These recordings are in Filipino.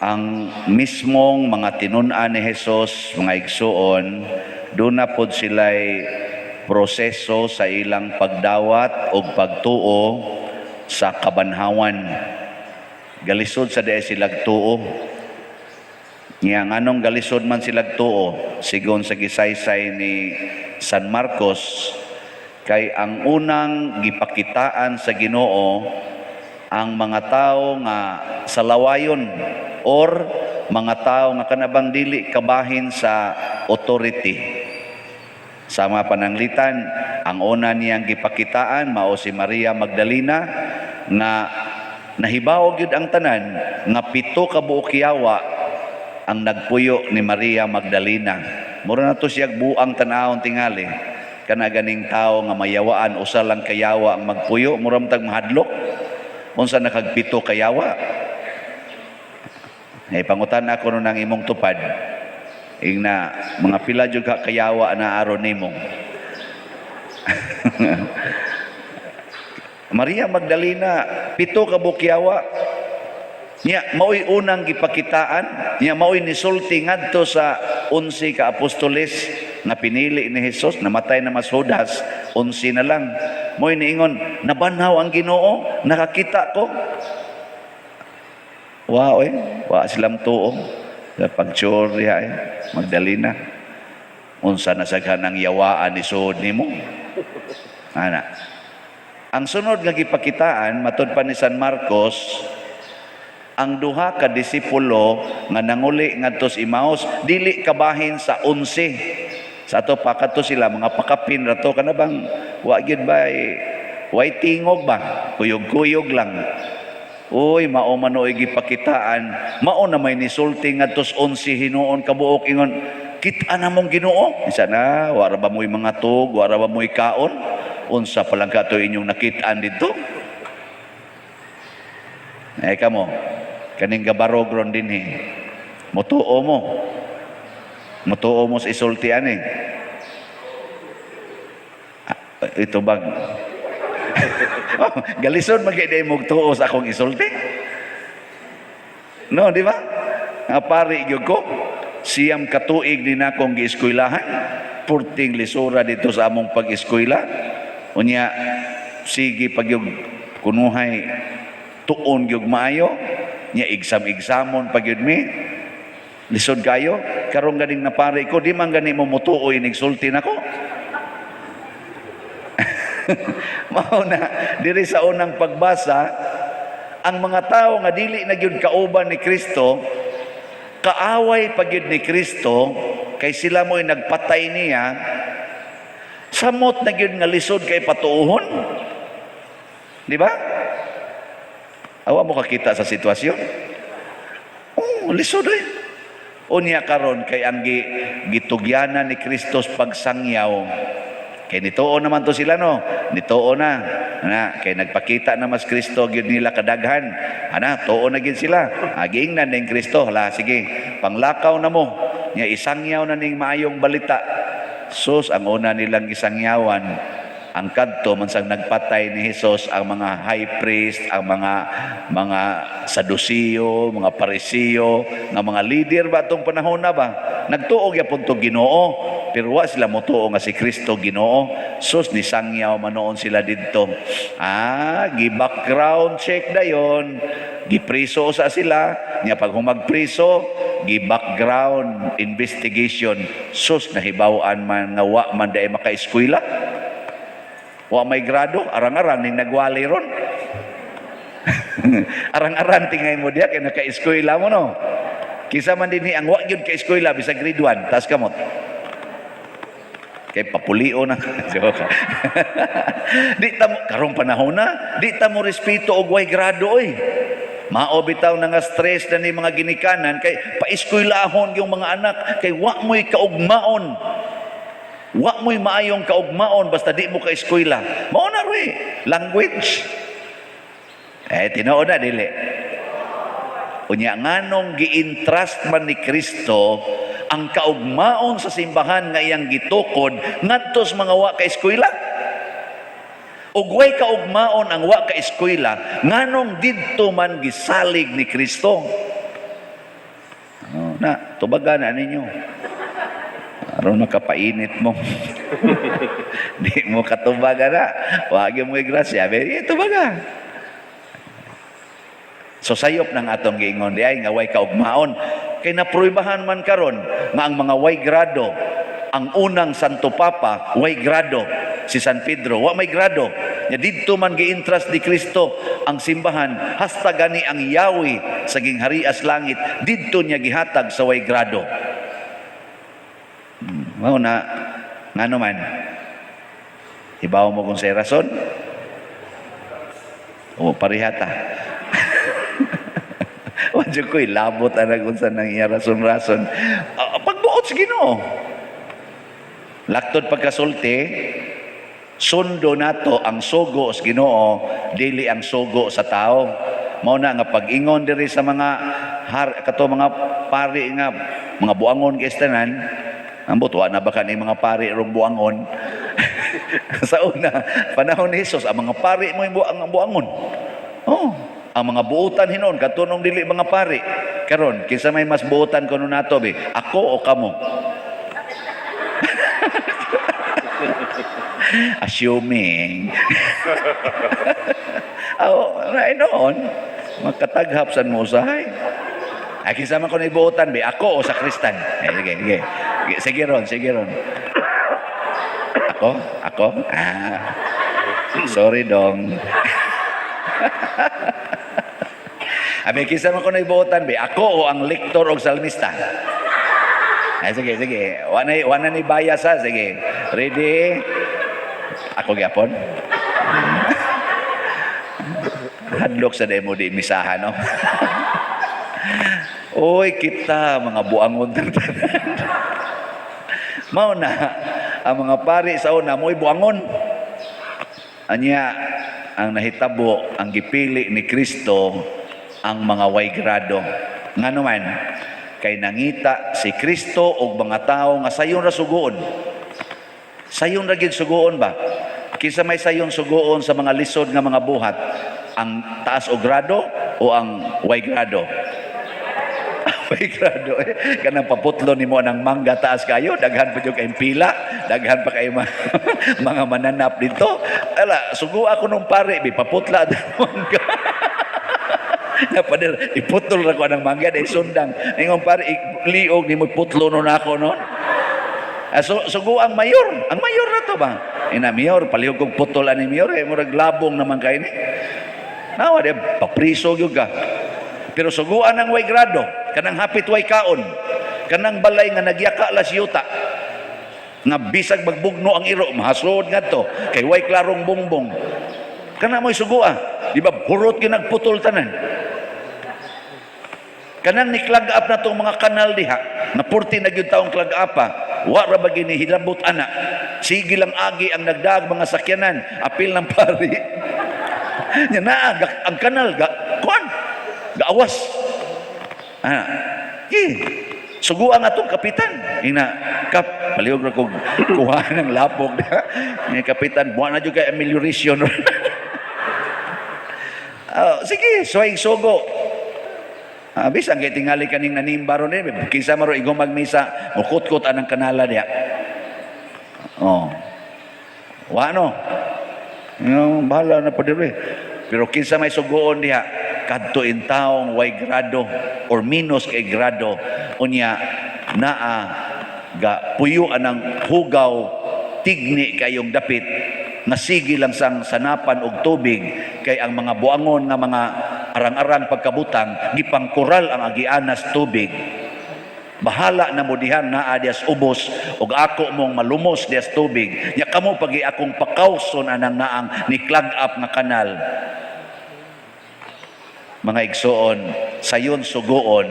ang mismong mga tinun-an ni Hesus, mga igsuon, doon na pod sila'y proseso sa ilang pagdawat o pagtuo sa kabanhawan. Galisod sa diay silag tuo. Nga nganong galisod man silag tuo, sigon sa gisaysay ni San Marcos, kay ang unang gipakitaan sa Ginoo ang mga tao nga salawayon or mga tao nga kanabang dili kabahin sa authority. Sama pananglitan, ang una niyang gipakitaan mao si Maria Magdalena nga nahibaw gyud ang tanan nga 7 ka buok yawa ang nagpuyo ni Maria Magdalena. Mura na to siya buang tanawon tingali. Kana ganing tao nga mayawaan usa lang kayawa ang magpuyo, mura tag mahadlok. Unsa nakag 7 kayawa? Ay pangutan ako nung nang imong tupad. Ingna mga pila jud ka kayawa na aron nimo. Maria Magdalena 7 ka bukyawa. Nya mao'y unang gipakitaan, nya mao'y nisulti ngadto sa 11 ka apostoles na pinili ni Hesus, namatay na mas Judas, 11 na lang. Mo'y niingon, nabanhaw ang Ginoo, nakakita ko. Wow, wa silang tuo. Pagtsurya Magdalena. Unsa na saghan ang yawaan ni suod nimo? Ana. Ang sunod nga gipakitaan matud pa ni San Marcos, ang duha ka disipulo nga nanguli ngadto sa Emmaus dili kabahin sa 11. Sa ato pa kadto sila mga pakapin rato kana bang wa gyud ba way tingog ba? Kuyog-kuyog lang. Uy, mao man oy gipakitaan, mao na may nisulti ngadto sa 11 hinuon kabuok ingon, kita na mong Ginoo. Isa na, wara ba mo'y mga tug, wara ba mo'y kaon? Unsa pa lang kato inyong nakitaan dito? Ay kamo, kaning gabarogron din Mutuo mo. Mutuo mo sa isultian Ito bag galisod magkaiday mong tuo sa akong isulti. No, di ba? Nga pari gyud ko, siyam katuig din akong gieskuylahan, purting lisura dito sa among pag-eskwela. Unya, sige pag yung kunuhay, tuon yung maayo, nya exam-examon pag yun mi, lisod kayo, karong ganing na pari ko, di man gani mo mutuoy, nigsulti na ko. Mao na diri sa unang pagbasa, ang mga tao nga dili na gyud kauban ni Kristo, kaaway pag gyud ni Kristo, kay sila mo'y nagpatay niya, samot na gyud nga lisod kay patuuhon. Di ba? Awa mo kakita sa sitwasyon. Oh, lisod Unya karon kay ang gitugyanan ni Kristo pagsangyaw. Kay nituo naman to sila nituo na kay nagpakita na mas Kristo gyud nila kadaghan, tuo na gyud sila, giingnan ning Kristo, hala sige panglakaw na mo nya isangyaw na ning maayong balita. Sus, ang una nilang isangyawan ang kadto man sang nagpatay ni Hesus, ang mga high priest, ang mga Sadusiyo, mga Parisiyo, nga mga leader ba atong panahon na ba, nagtuo gyapon to Ginoo, pero wa sila motuo nga si Kristo Ginoo. Sus, ni sangyaw manoon sila didto. Gi-background check dayon, gipriso sa sila, nya pag humagpriso, gi-background investigation. Sus, nahibaw-an man nga wa man daay maka-eskwela. Wa may grado, arang-arang ning nagwali ron. Arang-arang tingay mo diya kay naka-eskwela mo Kisa man din ang wa gyud ka eskwela bisag grade 1, tas kamot. Kay papulio na. Di ta karong panahon na, di ta mo respeto og way grado Mao bitaw na nga stress na ni mga ginikanan kay paeskwelahon yung mga anak kay wa mo'y kaugmaon. Wa mo'y maayong kaugmaon basta di mo ka eskwela. Mao na language. Tinuod na dili. Unya nganong gi-entrust man ni Kristo ang kaugmaon sa simbahan nga iyang gitukod ngadto sa mga wa ka eskwela. Ug way kaugmaon ang wa ka eskwela nganong didto man gisalig ni Kristo. Na, tubagan na ninyo. Aron makapainit mo. Di mo katubagan na. Wag mo igrasya. Tubaga. So sayop ng atong giingon di ay nga way kaugmaon. Kay napruibahan man karon nga ang mga way grado, ang unang Santo Papa, way grado, si San Pedro, wa may grado. Nya didto man giintras ni Kristo ang simbahan, hasta gani ang yawi sa gingharias langit, didto niya gihatag sa way grado. Mao na ngano man. Ibaw mo kung say rason? O parihata. Wadyo ko'y labot ang kung saan nang iya rason-rason. Pagbuot sa Ginoo. Laktod pagkasulti, sundo nato ang sugo sa Ginoo, dili ang sugo sa tao. Mao na nga pag-ingon diri sa mga kato mga pari nga mga buangon kay tanan. Ambot wa na ba kani mga pari rong buangon? Sa una panahon ni Hesus ang mga pari mo ang buangon. Oh, ang mga buutan hinon katunong dili mga pari. Karon kinsa may mas buutan kuno nato be? Ako o kamo? Assuming. Ay noon, makataghapsan mo usahay. Ay, kinsa man ko na ibuotan, be? Ako o sa Kristan? Sige. Sige ron. Ako? Sorry dong. Abi, kinsa man ko na ibuotan, be? Ako o ang lektor o salmista? Ay, sige. Wana ni bias ha. Sige. Ready? Ako gyapon. Hadlok sa demo di misahan, no? Oy, kita mga buangon tanan. Mao na ang mga pari sa una mo'y buangon. Anya ang nahitabo, ang gipili ni Kristo ang mga way grado. Ngano man kay nangita si Kristo og mga tao nga sayon ra sugoon. Sayon ra gid sugoon ba? Kinsa may sayon sugoon sa mga lisod nga mga buhat? Ang taas o grado o ang way grado? Way grado. Kanang paputlo nimo ng mangga taas kayo, daghan pa jud kay pila, daghan pa kay mga mananap dito. Ala, sugo ako nung pare, paputla ang mangga. Napadel, iputol ra ko ng mangga dai sundang. Ingon pare, liog nimo putlo nun ako no. Sugo ang mayor. Ang mayor na to ba? Ina mayor, palihog kong putol ani mayor, murag labong naman kay ni. Nawa de papriso gyud ka. Pero suguan ang way grado, kanang hapit way kaon, kanang balay nga nagyaka las yuta, nga bisag magbugno ang iro, mahasod nga to, kay way klarong bongbong. Kana mo'y sugua, di ba hurot ginagputol tanan. Kanang niklag up na tong mga kanal diha, na 40 na gyud taong klag apa, wa ra ba gini hilabot ana. Sige lang agi ang nagdaag mga sakyanan, apil ng pari. Nya naa ang kanal gaawas. Suguan atong kapitan. Kap, palihog na kong kuha ng lapog. Kapitan, buwan na dyan kay amelioration. Sige, suway sugo. Bis, ang tingali kaning nanimba ron kinsa maro igong magmisa, mukut-kut anang kanala niya. Wano? Bahala na po diri. Pero kinsa may sugoon diha, kadto in taong way grado or minus kay grado unya naa ga puyo anang hugaw tigni kayong dapit nga sige lang sang sanapan og tubig kay ang mga buangon nga mga arang-arang pagkabutang gipangkural ang agianas tubig. Bahala na mo dihan naa dias ubos og ako mong malumos dias tubig nya kamo pagi akong pakawson anang naang ni clog up nga kanal. Mga igsoon, sayon sugoon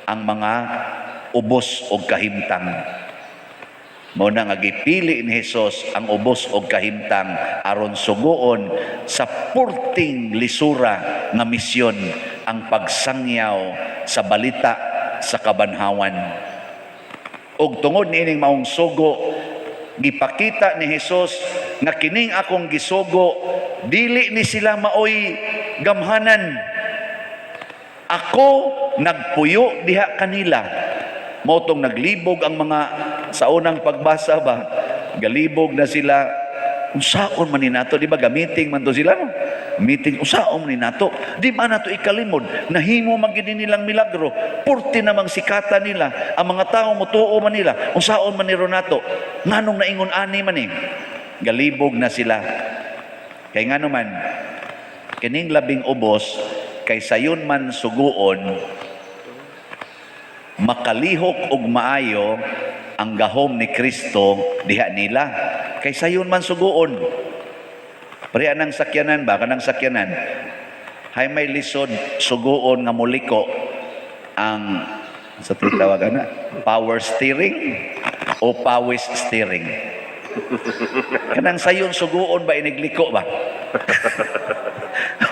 ang mga ubos og kahimtang. Mao na nga gipili ni Hesus ang ubos og kahimtang aron sugoon sa purting lisura nga misyon ang pagsangyaw sa balita sa kabanhawan. Og tungod niining maong sugo, gipakita ni Hesus nga kining akong gisugo dili ni sila maoy gamhanan. Ako nagpuyo diha kanila. Motong naglibog ang mga sa unang pagbasa ba, galibog na sila. Unsaon man ni nato, di ba gamiting man to sila, no? Meeting, unsaon man ni nato, di man nato ikalimod, nahimo man gid nilang milagro, purti namang sikata nila, ang mga tao mutuo man nila, unsaon man ni Ronato, nganong naingon ani man eh, galibog na sila. Kay ngano man, kining labing ubos, kay sayon man suguon, makalihok og maayo ang gahom ni Kristo diha nila. Kay sayon man suguon. Pari anang sakyanan ba? Kanang sakyanan. Hay may lisod suguon nga muliko ang sa tawag na power steering o pawis steering. Kanang sayon suguon ba inigliko ba?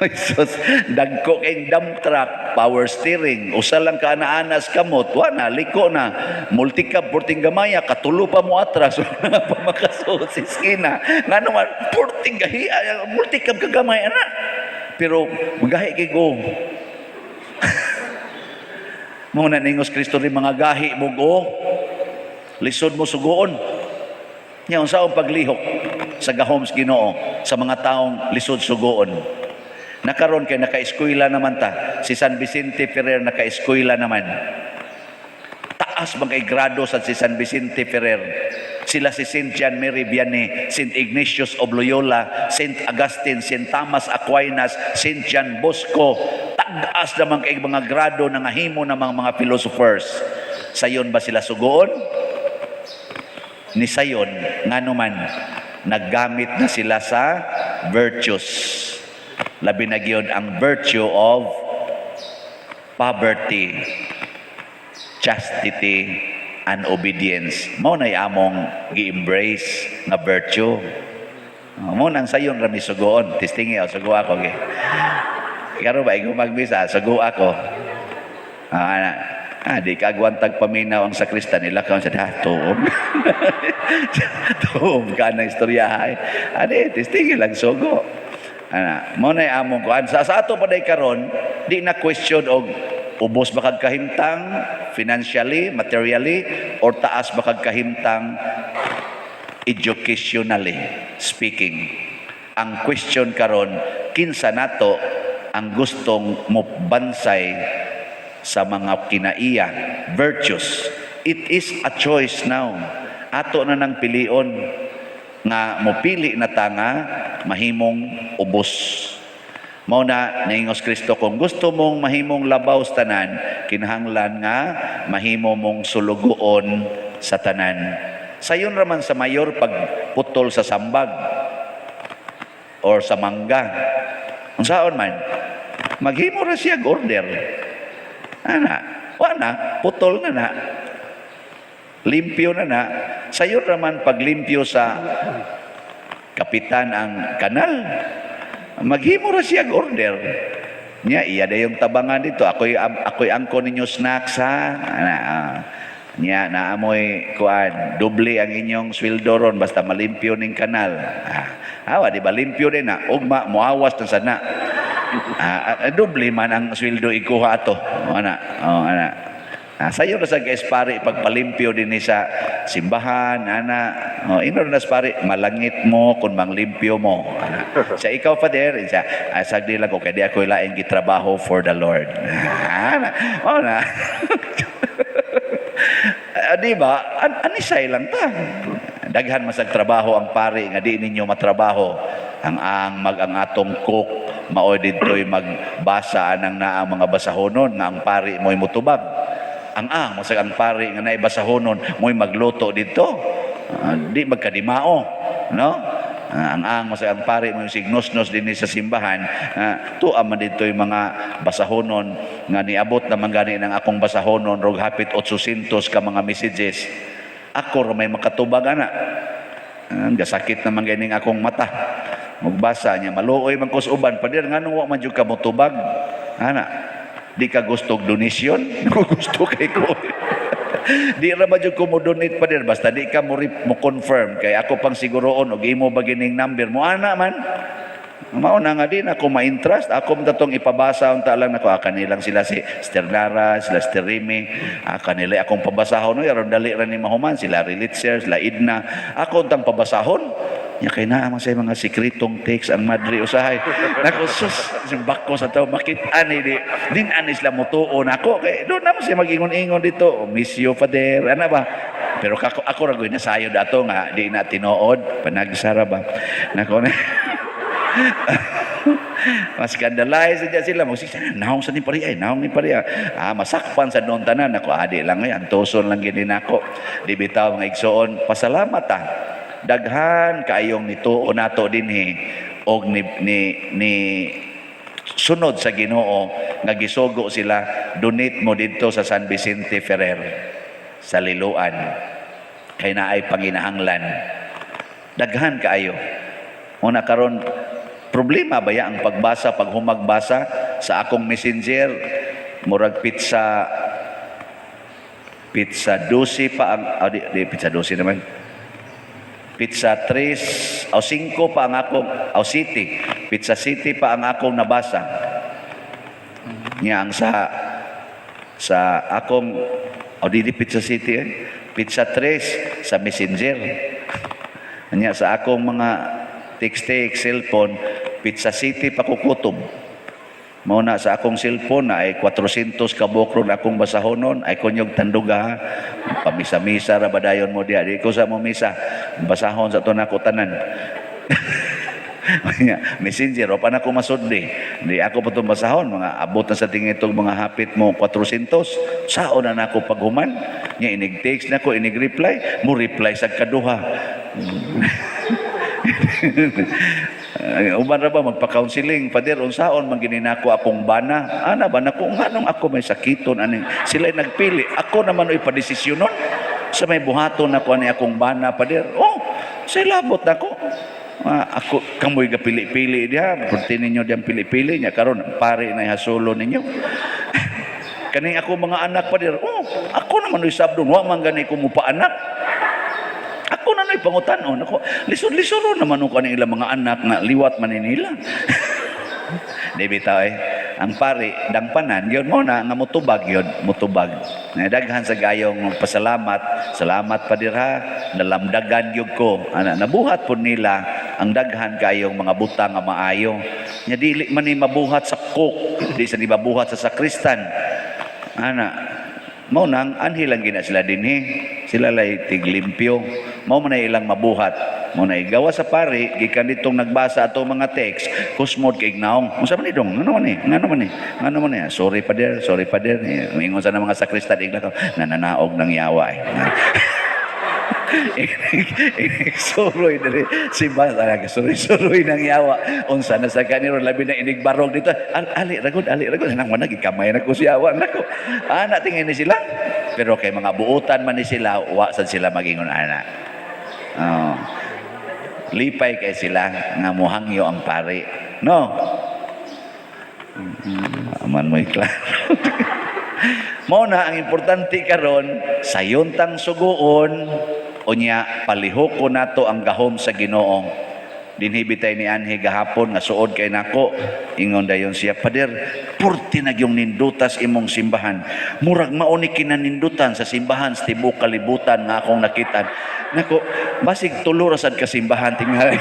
Sus, dagko kay dump truck, power steering, usa lang ka anaanas kamot, wana liko na, multicab porting gamaya, katulo pa mo atras, wala pa makasuot sa skina. Nga naman, porting gahi, multicab ka gamay ana. Pero magahi kay go. Muna ningos Kristo rin mga gahi mo go. Lisod mo sugoon. Nya unsa ang paglihok sa gahom sa Ginoo sa mga taong lisod sugoon. Nakaroon kay naka-eskwela naman ta. Si San Vicente Ferrer naka-eskwela naman. Taas bang kay grado sa si San Vicente Ferrer. Sila si Saint John Mary Vianney, Saint Ignatius of Loyola, Saint Augustine, Saint Thomas Aquinas, Saint John Bosco. Tagas naman kay mga grado na ngahimo ng mga philosophers. Sayon ba sila sugoon? Ni sayon, ngano man, naggamit na sila sa virtues. Labi na gyud ang virtue of poverty, chastity, and obedience. Mao nay among gi-embrace nga virtue. Mao nang sayon ra mi sugoon, tistingi o sugo ako gi. Karo ba ikaw magbisa, sugo ako. Di ka agwantag paminaw ang sakristan nila kaon sa tuom. Tuom ka na istorya ay. Ade, tistingi lang sugo. Mo na among kuan sa ato pa day karon di na question og ubos ba kag kahimtang financially, materially, or taas ba kag kahimtang educationally speaking. Ang question karon, kinsa nato ang gustong mobansay sa mga kinaiya virtues. It is a choice now. Ato na nang pilion nga mopili na ta nga mahimong ubos. Mao na niingos Kristo, kung gusto mong mahimong labaw sa tanan, kinahanglan nga mahimo mong sulugoon sa tanan. Sayon raman sa mayor pagputol sa sambag or sa mangga. Unsaon man, maghimo ra siya order. Wana, putol na. Limpyo na. Sayon raman paglimpyo sa kapitan ang kanal. Maghimo ra siya order. Nya iya da yung tabangan dito. Ako'y angko ninyo snacks ha. Nya naamoy kuan, doble ang inyong sweldo ron basta malimpyo ning kanal. Awa di ba limpyo din na ugma moawas na sana. Doble man ang sweldo ikuha ato. Ana. Sayo na sa espari pagpalimpyo din sa simbahan, ino na espari, malangit mo kung manglimpyo mo. Sa ikaw, Father, sagdi lang ko, kaya di ako ilaing gitrabaho for the Lord. Di ba? Anisay lang ta. Daghan masag trabaho ang pari, nga di ninyo matrabaho. Ang atong cook, mao dito'y magbasa anang naang mga basahonon, nga ang pari mo'y mutubag. Masag ang pari nga naibasahonon mo'y magluto dito. Di magkadimao, no? Masag ang pari mo'y signos-nos din sa simbahan. Tuwa man dito yung mga basahonon nga niabot naman gani ng akong basahonon rog hapit 800 ka mga messages. Ako may makatubag ana. Gasakit naman ganing akong mata. Magbasa niya maluoy man kus uban padir ngano wa man jud ka motubag. Di ka gusto donation? Gusto kay ko. Di ra ba jud ko mo donate pa din basta di ka mo confirm kay ako pang siguroon og imo ba gining number mo ana man. Mao na nga din ako ma-interest, ako tatong ipabasa unta lang nako kanilang sila si Sister Lara, sila Sister Remy, kanila akong pabasahon no aron dali ra ni mahuman sila Relitzer, sila Idna, ako untang pabasahon. Nya kay naa man say mga sikretong text ang madre usahay. Nako sus, simbak ko sa tao makit-an din anis la mutuon ako kay do na mo siya mag-ingon-ingon dito, oh, miss you father, ana ba? Pero ako ra gyud nasayo dato nga di na tinuod, panagsara ba. Nako na mas skandalize dyan sila mo naong sa ni pariya naong ni pariya masakpan sa doon tanan ako adi lang ngayon tuson lang gini nako di bitaw nga igsoon pasalamat daghan kaayong nituo nato dinhi og ni sunod sa Ginoo nga gisugo sila donate mo didto sa San Vicente Ferrer sa Liloan kay naay panginahanglan daghan kaayo una karon problema ba ya ang pagbasa, paghumagbasa sa akong messenger, murag pizza 12 pa ang, pizza 12 naman. Pizza 3, o 5 pa ang akong, City. Pizza City pa ang akong nabasa. Nga ang sa akong, di Pizza City Pizza 3 sa messenger. Nga sa akong mga text, cellphone, Pizza City pa kukutob. Mauna sa akong cellphone na ay 400 kabukron akong basahonon ay kunyog tanduga pamisa-misa ra badayon mo diya di ko sa mo misa basahon sa to nako tanan. Messenger o pa na ko masudli di ako pa itong basahon mga abot na sa tingin itong mga hapit mo 400 sao na nako paghuman nga inig-text na ko inig-reply mo reply sa kaduha. Uban ra ba magpa-counseling pader unsaon man gininako akong bana ana ba nako nganong ako may sakiton ani sila nagpili ako naman oy padesisyonon sa may buhaton nako ani akong bana pader say labot nako ako kamoy ga pili-pili diha perti ninyo diyan pili-pili nya karon pare na hasulo ninyo kaning ako mga anak pader ako naman oy sabdon wa man gani ko mo pa anak ako na na'y pangutanon ako lisod-lisod naman ko ang ilang mga anak na liwat man nila. Di bitaw ang pari dangpanan yun mo na nga mutubag yun mutubag daghan sa gayong pasalamat salamat pa dirha nalamdagan yun ko nabuhat po nila ang daghan kayong mga buta nga maayo nya dili man ni mabuhat sa cook di sa mabuhat sa sakristan mao nang anhi lang gina sila dinhi sila lay tiglimpyo mao man ilang mabuhat mo na igawa sa pari gikan ditong nagbasa ato mga text kusmod kay ignaong unsa man idong ngano man ni sorry pa der mingon sa mga sakristan igla nananaog ng yawa suroy dali simba talaga suroy ng yawa unsa na sa kaniro labi na inigbarog dito ali ragod nang managi kamay na ko si yawa nako tingin ni sila pero kay mga buutan man ni sila wa sad sila magingon ana lipay kay sila nga muhangyo ang pari no aman mo klaro. Mao na ang importante karon sayon tang suguon unya palihok ko nato ang gahom sa Ginoo dinhi bitay ni anhi gahapon nga suod kay nako ingon dayon siya pader purti na gyung nindutas imong simbahan murag mao ni kinanindutan sa simbahan sa tibuok kalibutan nga akong nakitan nako basig tulo ra sad ka simbahan tingali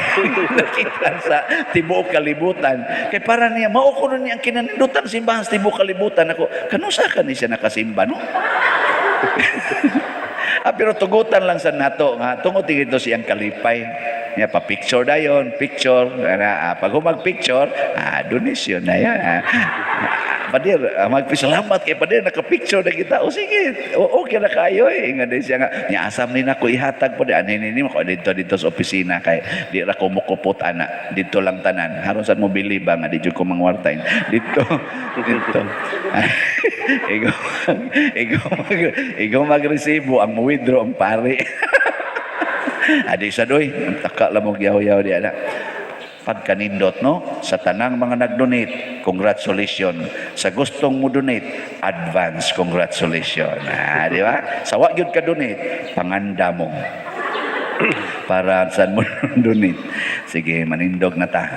nakitan sa tibuok kalibutan kay para niya mao ko ni ang kinanindutan simbahan sa tibuok kalibutan nako kanusa ka ni siya nakasimba no. Pero tugutan lang sa nato nga tungod dito siyang kalipay niya pa picture dayon picture pag humag-picture donation na yan padir magpasalamat kay padir naka-picture na kita sige okay na kayo nga din siya nga niasam ni nako ihatag pa di anhin mo dito sa opisina kay di ra ko mukupot ana dito lang tanan haron sad mo bili ba nga di jud ko mangwartain dito ikaw mag-resibo ang withdraw ang pare adi sa doy taka lang mo yaw-yaw di ana pagkanindot no sa tanang mga nag-donate congratulations sa gustong mo donate advance congratulations di ba sa wa gyud ka donate panganda mo para saan mo donate sige manindog na ta.